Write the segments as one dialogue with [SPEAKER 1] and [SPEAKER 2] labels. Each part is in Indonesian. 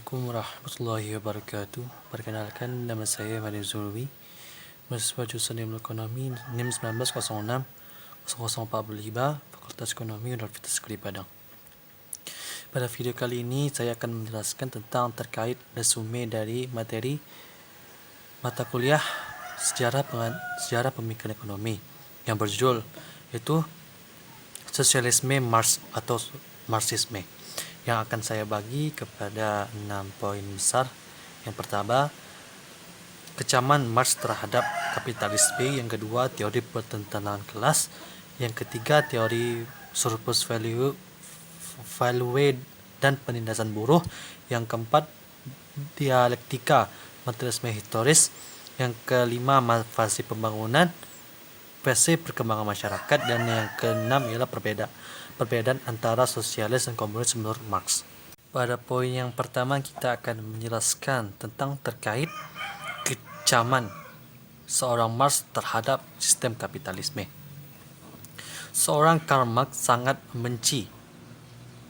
[SPEAKER 1] Assalamualaikum warahmatullahi wabarakatuh. Perkenalkan, nama saya Madir Zulwi, mahasiswa jurusan Ilmu Ekonomi NIM 1906-0045, Fakultas Ekonomi Universitas Negeri Padang. Pada video kali ini saya akan menjelaskan tentang terkait resume dari materi mata kuliah Sejarah Pemikiran Ekonomi yang berjudul yaitu Sosialisme Marx atau Marxisme, yang akan saya bagi kepada 6 poin besar. Yang pertama, kecaman Marx terhadap kapitalisme. Yang kedua, teori pertentangan kelas. Yang ketiga, teori surplus value dan penindasan buruh. Yang keempat, dialektika materialisme historis. Yang kelima, fase pembangunan, fase perkembangan masyarakat. Dan yang keenam ialah perbedaan antara sosialis dan komunis menurut Marx. Pada poin yang pertama kita akan menjelaskan tentang terkait kecaman seorang Marx terhadap sistem kapitalisme. Seorang Karl Marx sangat membenci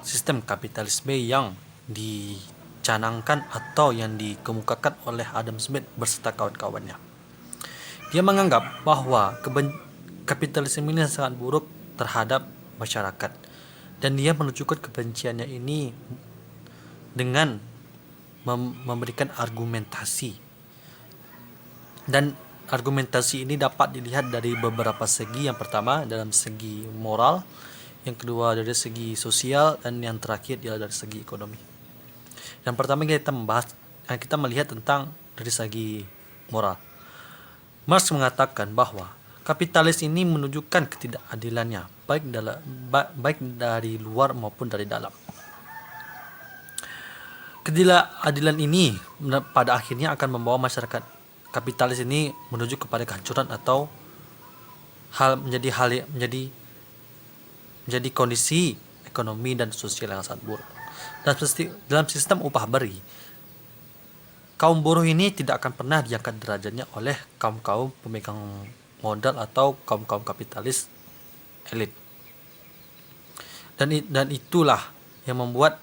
[SPEAKER 1] sistem kapitalisme yang dicanangkan atau yang dikemukakan oleh Adam Smith beserta kawan-kawannya. Dia menganggap bahwa kapitalisme ini sangat buruk terhadap masyarakat, dan dia menunjukkan kebenciannya ini dengan memberikan argumentasi, dan argumentasi ini dapat dilihat dari beberapa segi. Yang pertama dalam segi moral, yang kedua dari segi sosial, dan yang terakhir adalah dari segi ekonomi. Yang pertama kita melihat tentang dari segi moral. Marx mengatakan bahwa kapitalis ini menunjukkan ketidakadilannya, baik dari luar maupun dari dalam. Ketidakadilan ini pada akhirnya akan membawa masyarakat kapitalis ini menuju kepada kehancuran atau menjadi kondisi ekonomi dan sosial yang sangat buruk. Dalam sistem upah beri, kaum buruh ini tidak akan pernah diangkat derajatnya oleh kaum-kaum pemegang modal atau kaum-kaum kapitalis elit. Dan itulah yang membuat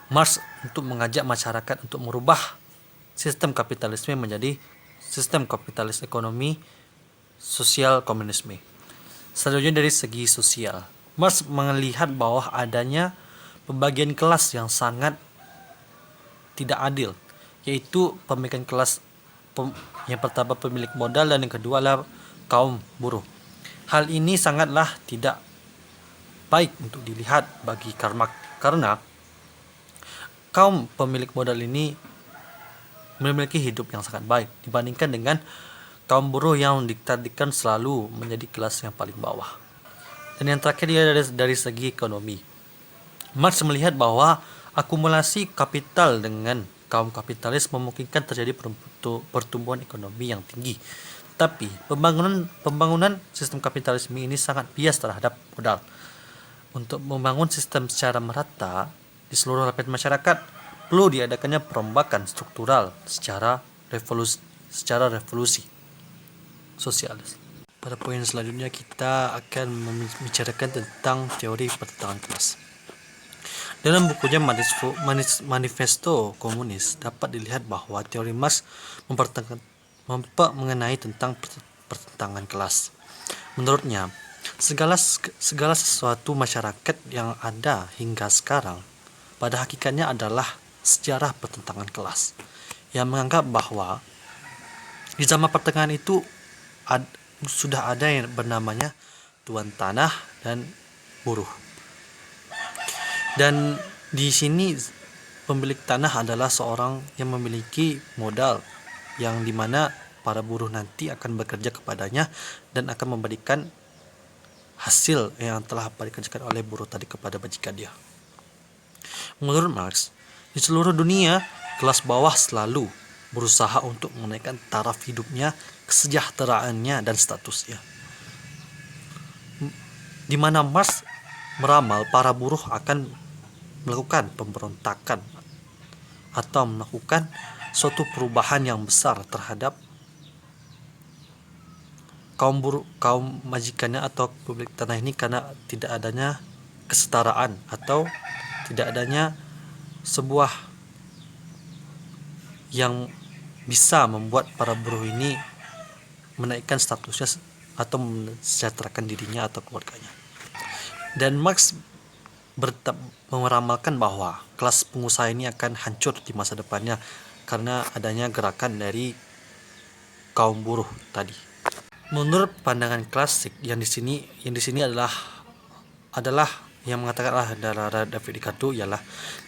[SPEAKER 1] Marx untuk mengajak masyarakat untuk merubah sistem kapitalisme menjadi sistem kapitalis ekonomi sosial komunisme. Selanjutnya dari segi sosial, Marx melihat bahwa adanya pembagian kelas yang sangat tidak adil, yaitu pembagian kelas yang pertama pemilik modal dan yang kedua adalah kaum buruh. Hal ini sangatlah tidak baik untuk dilihat bagi Karl Marx, karena kaum pemilik modal ini memiliki hidup yang sangat baik dibandingkan dengan kaum buruh yang ditadikan selalu menjadi kelas yang paling bawah. Dan yang terakhir dia dari segi ekonomi. Marx melihat bahwa akumulasi kapital dengan kaum kapitalis memungkinkan terjadi pertumbuhan ekonomi yang tinggi. Tapi pembangunan sistem kapitalisme ini sangat bias terhadap modal. Untuk membangun sistem secara merata di seluruh lapisan masyarakat, perlu diadakannya perombakan struktural secara revolusi sosialis. Pada poin selanjutnya kita akan membicarakan tentang teori pertentangan kelas. Dalam bukunya Manifesto Komunis dapat dilihat bahwa teori Marx mengenai tentang pertentangan kelas. Menurutnya, segala sesuatu masyarakat yang ada hingga sekarang pada hakikatnya adalah sejarah pertentangan kelas, yang menganggap bahwa di zaman pertengahan itu sudah ada yang bernamanya tuan tanah dan buruh. Dan di sini pemilik tanah adalah seorang yang memiliki modal, yang dimana para buruh nanti akan bekerja kepadanya dan akan memberikan hasil yang telah dikerjakan oleh buruh tadi kepada majikan dia. Menurut Marx, di seluruh dunia kelas bawah selalu berusaha untuk menaikkan taraf hidupnya, kesejahteraannya, dan statusnya, di mana Marx meramal para buruh akan melakukan pemberontakan atau melakukan suatu perubahan yang besar terhadap kaum majikannya atau pemilik tanah ini, karena tidak adanya kesetaraan atau tidak adanya
[SPEAKER 2] sebuah yang bisa membuat para buruh ini menaikkan statusnya atau mensejahterakan dirinya atau keluarganya. Dan Marx meramalkan bahwa kelas pengusaha ini akan hancur di masa depannya karena adanya gerakan dari kaum buruh tadi. Menurut pandangan klasik yang di sini adalah yang mengatakan adalah David Ricardo ialah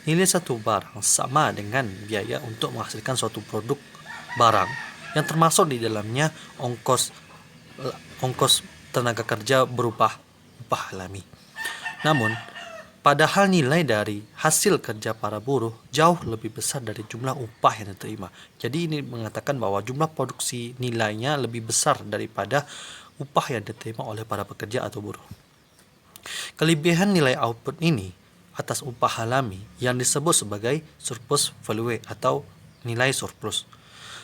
[SPEAKER 2] nilai satu barang sama dengan biaya untuk menghasilkan suatu produk barang yang termasuk di dalamnya ongkos tenaga kerja berupa upah alami. Namun, padahal nilai dari hasil kerja para buruh jauh lebih besar dari jumlah upah yang diterima. Jadi ini mengatakan bahwa jumlah produksi nilainya lebih besar daripada upah yang diterima oleh para pekerja atau buruh. Kelebihan nilai output ini atas upah alami yang disebut sebagai surplus value atau nilai surplus.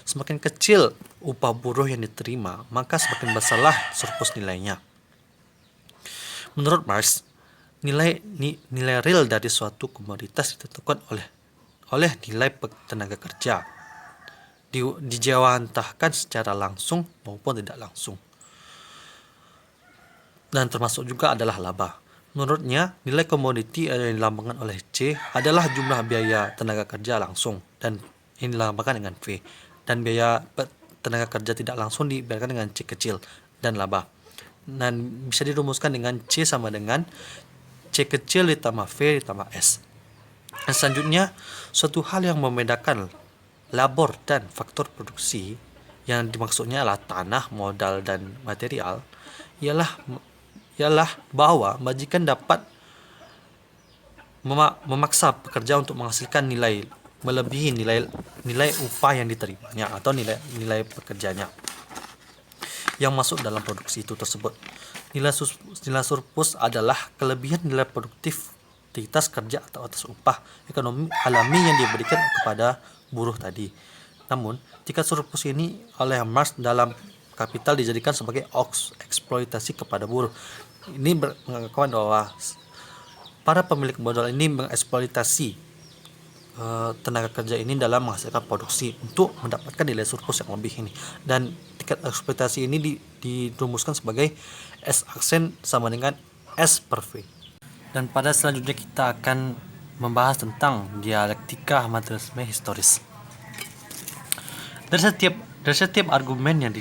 [SPEAKER 2] Semakin kecil upah buruh yang diterima, maka semakin besarlah surplus nilainya. Menurut Marx, nilai real dari suatu komoditas ditentukan oleh nilai tenaga kerja, dijawantahkan secara langsung maupun tidak langsung, dan termasuk juga adalah laba. Menurutnya, nilai komoditi yang dilambangkan oleh C adalah jumlah biaya tenaga kerja langsung, dan ini dilambangkan dengan V, dan biaya tenaga kerja tidak langsung dibayarkan dengan C kecil dan laba. Dan bisa dirumuskan dengan C sama dengan C kecil ditambah V ditambah S. Dan selanjutnya, suatu hal yang membedakan labor dan faktor produksi yang dimaksudnya adalah tanah, modal, dan material ialah bahwa majikan dapat memaksa pekerja untuk menghasilkan nilai melebihi nilai upah yang diterimanya atau nilai pekerjanya yang masuk dalam produksi itu tersebut. Nilai surplus adalah kelebihan nilai produktivitas kerja atau atas upah ekonomi alami yang diberikan kepada buruh tadi. Namun, tingkat surplus ini oleh Marx dalam Kapital dijadikan sebagai eksploitasi kepada buruh. Ini mengatakan bahwa para pemilik modal ini mengeksploitasi tenaga kerja ini dalam menghasilkan produksi untuk mendapatkan nilai surplus yang lebih ini. Dan tingkat eksploitasi ini dirumuskan sebagai S aksen sama dengan S per V. Dan pada selanjutnya kita akan membahas tentang dialektika materialisme historis. Dari setiap argumen yang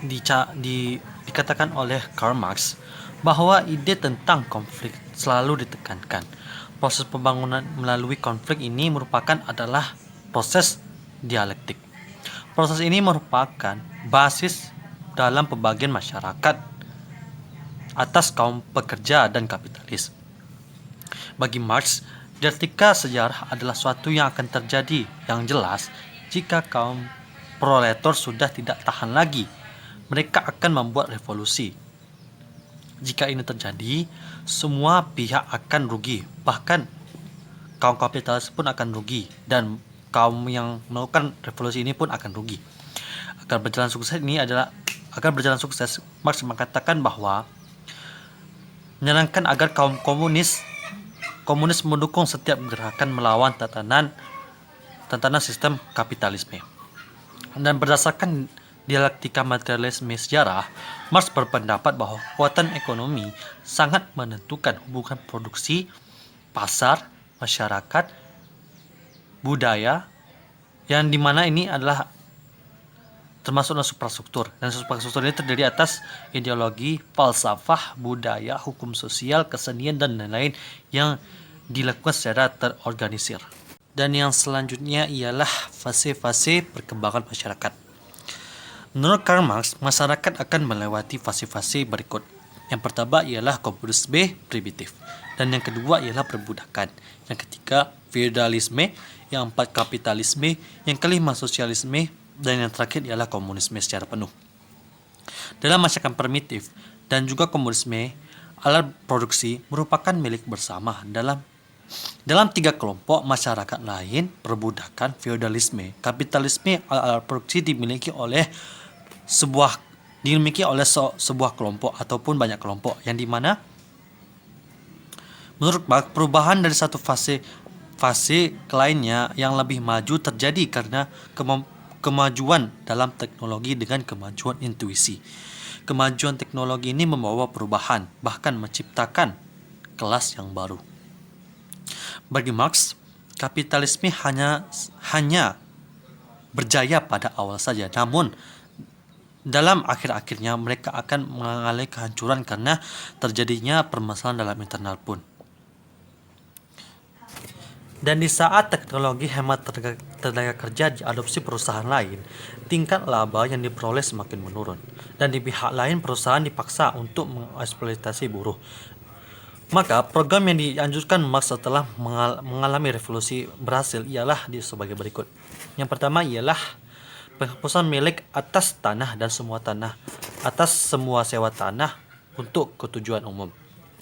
[SPEAKER 2] dikatakan oleh Karl Marx bahwa ide tentang konflik selalu ditekankan. Proses pembangunan melalui konflik ini adalah proses dialektik. Proses ini merupakan basis dalam pembagian masyarakat atas kaum pekerja dan kapitalis. Bagi Marx, dialektika sejarah adalah suatu yang akan terjadi yang jelas jika kaum proletar sudah tidak tahan lagi. Mereka akan membuat revolusi. Jika ini terjadi, semua pihak akan rugi. Bahkan kaum kapitalis pun akan rugi, dan kaum yang melakukan revolusi ini pun akan rugi. Agar berjalan sukses, Marx mengatakan bahwa menyarankan agar kaum komunis mendukung setiap gerakan melawan tatanan sistem kapitalisme. Dan berdasarkan dialektika materialisme sejarah, Marx berpendapat bahwa kekuatan ekonomi sangat menentukan hubungan produksi, pasar, masyarakat, budaya, yang dimana ini adalah termasuklah suprastruktur. Dan suprastruktur ini terdiri atas ideologi, falsafah, budaya, hukum sosial, kesenian, dan lain-lain yang dilakukan secara terorganisir. Dan yang selanjutnya ialah fase-fase perkembangan masyarakat. Menurut Karl Marx, masyarakat akan melewati fase-fase berikut. Yang pertama ialah komunisme primitif, dan yang kedua ialah perbudakan, yang ketiga feodalisme, yang keempat kapitalisme, yang kelima sosialisme, dan yang terakhir ialah komunisme secara penuh. Dalam masyarakat primitif dan juga komunisme, alat produksi merupakan milik bersama dalam tiga kelompok masyarakat lain: perbudakan, feodalisme, kapitalisme. Alat produksi dimiliki oleh sebuah kelompok ataupun banyak kelompok, yang dimana menurut Marx perubahan dari satu fase fase lainnya yang lebih maju terjadi karena kemajuan dalam teknologi dengan kemajuan intuisi. Kemajuan teknologi ini membawa perubahan, bahkan menciptakan kelas yang baru. Bagi Marx, kapitalisme hanya berjaya pada awal saja, namun dalam akhir-akhirnya mereka akan mengalami kehancuran karena terjadinya permasalahan dalam internal pun. Dan di saat teknologi hemat tenaga kerja diadopsi perusahaan lain, tingkat laba yang diperoleh semakin menurun. Dan di pihak lain perusahaan dipaksa untuk mengeksploitasi buruh. Maka program yang dianjurkan Marx setelah mengalami revolusi berhasil ialah sebagai berikut. Yang pertama ialah penghapusan milik atas tanah dan semua tanah, atas semua sewa tanah untuk ketujuan umum.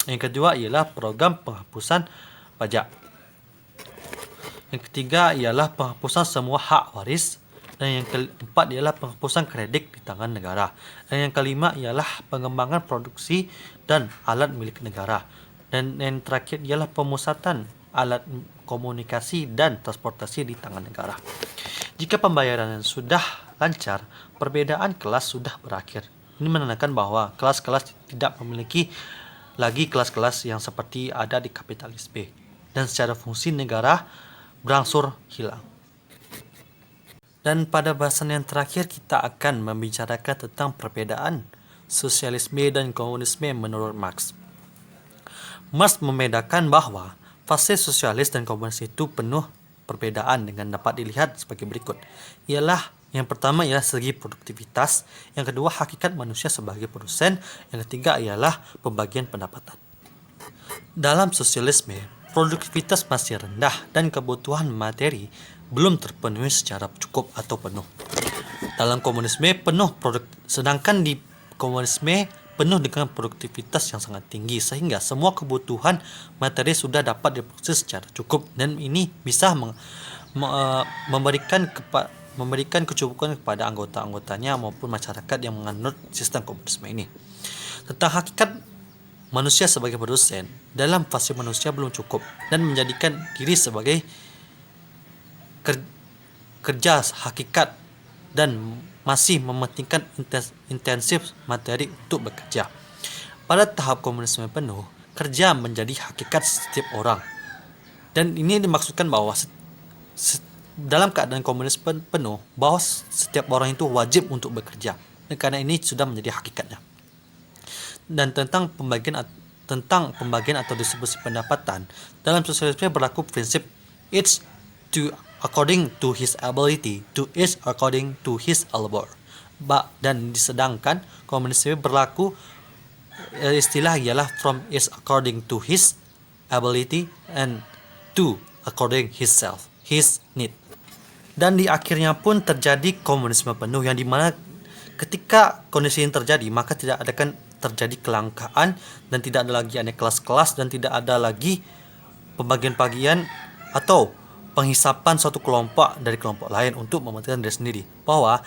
[SPEAKER 2] Yang kedua ialah program penghapusan pajak. Yang ketiga ialah penghapusan semua hak waris. Dan yang keempat ialah penghapusan kredit di tangan negara. Dan yang kelima ialah pengembangan produksi dan alat milik negara. Dan yang terakhir ialah pemusatan alat komunikasi dan transportasi di tangan negara. Jika pembayaran sudah lancar, perbedaan kelas sudah berakhir. Ini menandakan bahwa kelas-kelas tidak memiliki lagi kelas-kelas yang seperti ada di kapitalisme. Dan secara fungsi negara berangsur hilang. Dan pada bahasan yang terakhir kita akan membicarakan tentang perbedaan sosialisme dan komunisme menurut Marx. Marx membedakan bahwa fase sosialis dan komunis itu penuh perbedaan dengan dapat dilihat sebagai berikut. Yang pertama ialah segi produktivitas, yang kedua hakikat manusia sebagai produsen, yang ketiga ialah pembagian pendapatan. Dalam sosialisme, produktivitas masih rendah dan kebutuhan materi belum terpenuhi secara cukup atau penuh. Dalam komunisme sedangkan di komunisme penuh dengan produktivitas yang sangat tinggi sehingga semua kebutuhan materi sudah dapat diproduksi secara cukup dan ini bisa memberikan kecukupan kepada anggota-anggotanya maupun masyarakat yang menganut sistem komunisme ini. Tentang hakikat manusia sebagai produsen, dalam fase manusia belum cukup dan menjadikan diri sebagai kerja hakikat dan masih mementingkan intensif materi untuk bekerja. Pada tahap komunisme penuh, kerja menjadi hakikat setiap orang. Dan ini dimaksudkan bahwa dalam keadaan komunis penuh, bahwa setiap orang itu wajib untuk bekerja. Dan karena ini sudah menjadi hakikatnya. Dan tentang pembagian atau distribusi pendapatan, dalam sosialisme berlaku prinsip each to according to his ability, to each according to his labor. Dan disedangkan komunisme berlaku istilah ialah from each according to his ability and to according his need. Dan di akhirnya pun terjadi komunisme penuh yang dimana ketika kondisi ini terjadi maka tidak akan terjadi kelangkaan dan tidak ada lagi kelas-kelas dan tidak ada lagi pembagian-bagian atau penghisapan suatu kelompok dari kelompok lain untuk mementingkan diri sendiri. Bahwa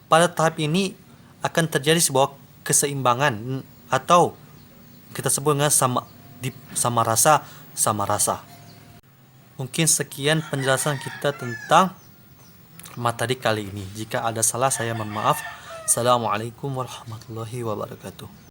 [SPEAKER 2] pada tahap ini akan terjadi sebuah keseimbangan atau kita sebut dengan sama rasa. Mungkin sekian penjelasan kita tentang materi kali ini. Jika ada salah saya mohon maaf. Assalamualaikum warahmatullahi wabarakatuh.